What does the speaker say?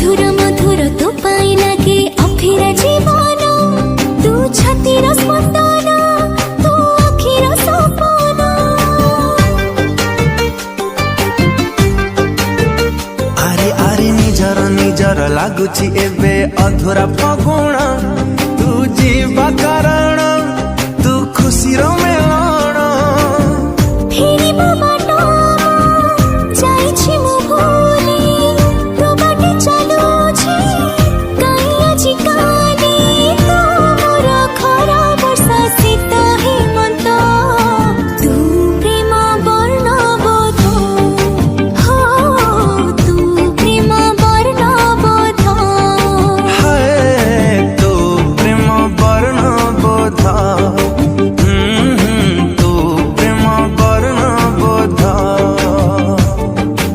मधुर मधुर तो पाई लगे अफिरा जीवन तू छातीर स्पंदन तू अखिर सपन आरे आरे निजर निजर लागुची एबे अधूरा फगुण तू जीवा कारण